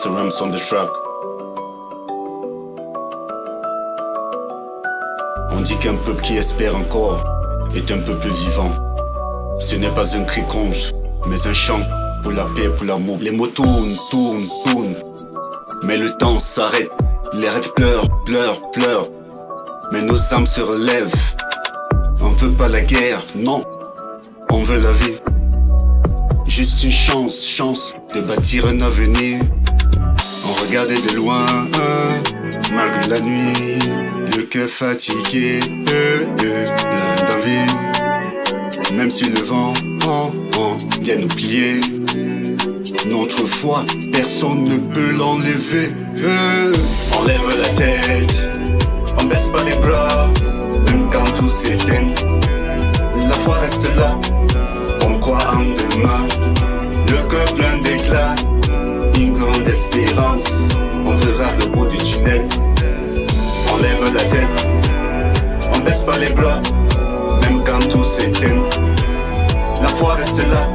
Mr. Rams on the track. On dit qu'un peuple qui espère encore est un peuple vivant. Ce n'est pas un cri conge, mais un chant pour la paix, pour l'amour. Les mots tournent, tournent, tournent, mais le temps s'arrête. Les rêves pleurent, pleurent, pleurent, mais nos âmes se relèvent. On veut pas la guerre, non, on veut la vie. Juste une chance, chance de bâtir un avenir. On regardait de loin, malgré la nuit, le cœur fatigué, plein d'envie. Même si le vent vient nous plier, notre foi, personne ne peut l'enlever. On lève la tête, on baisse pas les bras, même quand tout s'éteint. La foi reste là, on croit en demain. Le cœur plein d'éclat, une grande espérance, on verra le bout du tunnel. On lève la tête, on baisse pas les bras, même quand tout s'éteint. La foi reste là,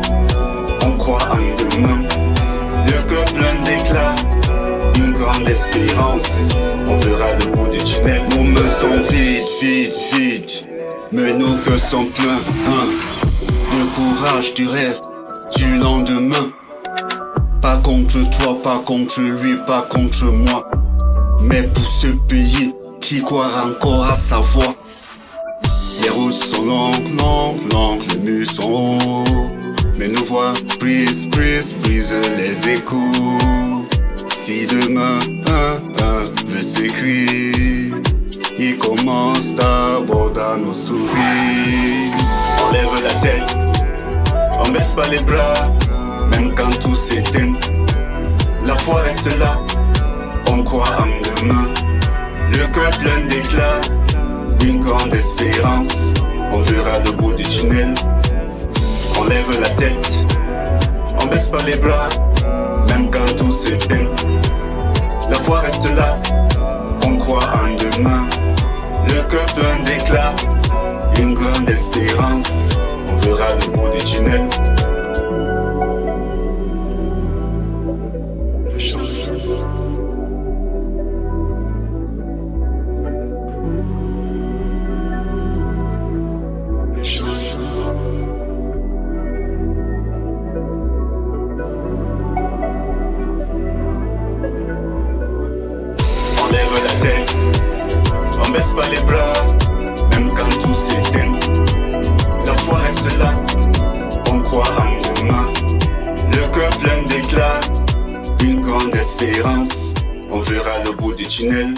on croit en demain. Le cœur plein d'éclat, une grande espérance, on verra le bout du tunnel. Nos mains sont vides, vides, vides, mais nos cœurs sont pleins, de courage, du rêve, du lendemain. Pas contre toi, pas contre lui, pas contre moi, mais pour ce pays qui croit encore à sa voix. Les routes sont longues, longues, longues, les murs sont hauts, mais nos voix brisent, brisent, brisent les échos. Si demain veut s'écrire, il commence d'abord à nos sourires. On lève la tête, on baisse pas les bras, même quand tout s'éteint. La foi reste là, on croit en demain. Le cœur plein d'éclat, une grande espérance, on verra le bout du tunnel. On lève la tête, on baisse pas les bras, même quand tout s'éteint. La foi reste là, on croit en demain. Le cœur plein d'éclat, une grande espérance, on verra le bout du tunnel. On lève la tête, on baisse pas les bras, même quand tout s'éteint. La foi reste là, on croit en demain. Le cœur plein d'éclat, une grande espérance, on verra le bout du tunnel.